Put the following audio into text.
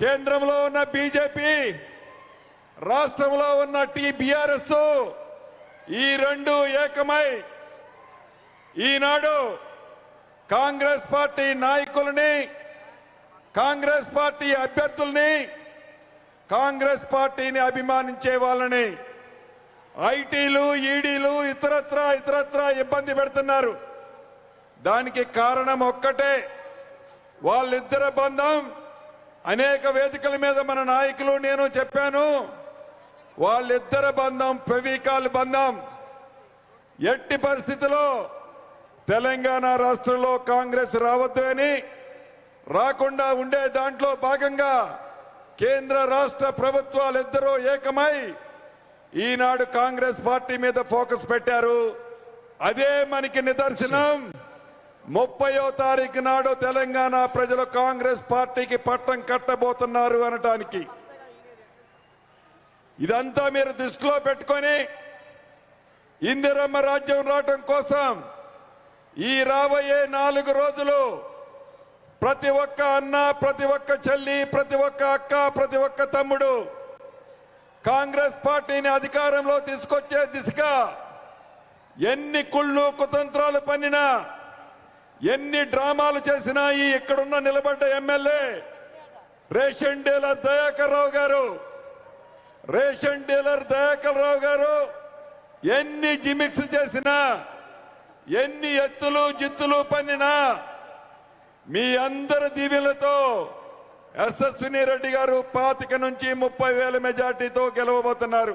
కేంద్రంలో ఉన్న బీజేపీ, రాష్ట్రంలో ఉన్న బీఆర్ఎస్ ఈ రెండు ఏకమై ఈనాడు కాంగ్రెస్ పార్టీ నాయకుల్ని, కాంగ్రెస్ పార్టీ అభ్యర్థుల్ని, కాంగ్రెస్ పార్టీని అభిమానించే వాళ్ళని ఐటీలు, ఈడీలు ఇతరత్రా ఇబ్బంది పెడుతున్నారు. దానికి కారణం ఒక్కటే, వాళ్ళిద్దరి బంధం. అనేక వేదికల మీద మన నాయకులు నేను చెప్పాను, వాళ్ళిద్దరి బంధం ఫెవికాల్ బంధం. ఎట్టి పరిస్థితిలో తెలంగాణ రాష్ట్రంలో కాంగ్రెస్ రావద్దు అని, రాకుండా ఉండే దాంట్లో భాగంగా కేంద్ర రాష్ట్ర ప్రభుత్వాలిద్దరూ ఏకమై ఈనాడు కాంగ్రెస్ పార్టీ మీద ఫోకస్ పెట్టారు. అదే మనకి నిదర్శనం. 30వ తారీఖు నాడు తెలంగాణ ప్రజలు కాంగ్రెస్ పార్టీకి పట్టం కట్టబోతున్నారు అనటానికి. ఇదంతా మీరు దృష్టిలో పెట్టుకొని ఇందిరమ్మ రాజ్యం రావటం కోసం ఈ రాబోయే 4 రోజులు ప్రతి ఒక్క అన్న, ప్రతి ఒక్క చెల్లి, ప్రతి ఒక్క అక్క, ప్రతి ఒక్క తమ్ముడు కాంగ్రెస్ పార్టీని అధికారంలో తీసుకొచ్చే దిశగా ఎన్ని కుళ్ళు కుతంత్రాలు పన్నినా, ఎన్ని డ్రామాలు చేసినా ఈ ఇక్కడున్న నిలబడ్డ MLA ration dealer Dayakar Rao గారు ఎన్ని జిమిక్స్ చేసినా, ఎన్ని ఎత్తులు జిత్తులు పన్నినా మీ అందరి దీవెనలతో యశస్విని రెడ్డి గారు 25 నుంచి 30,000 మెజార్టీతో గెలవబోతున్నారు.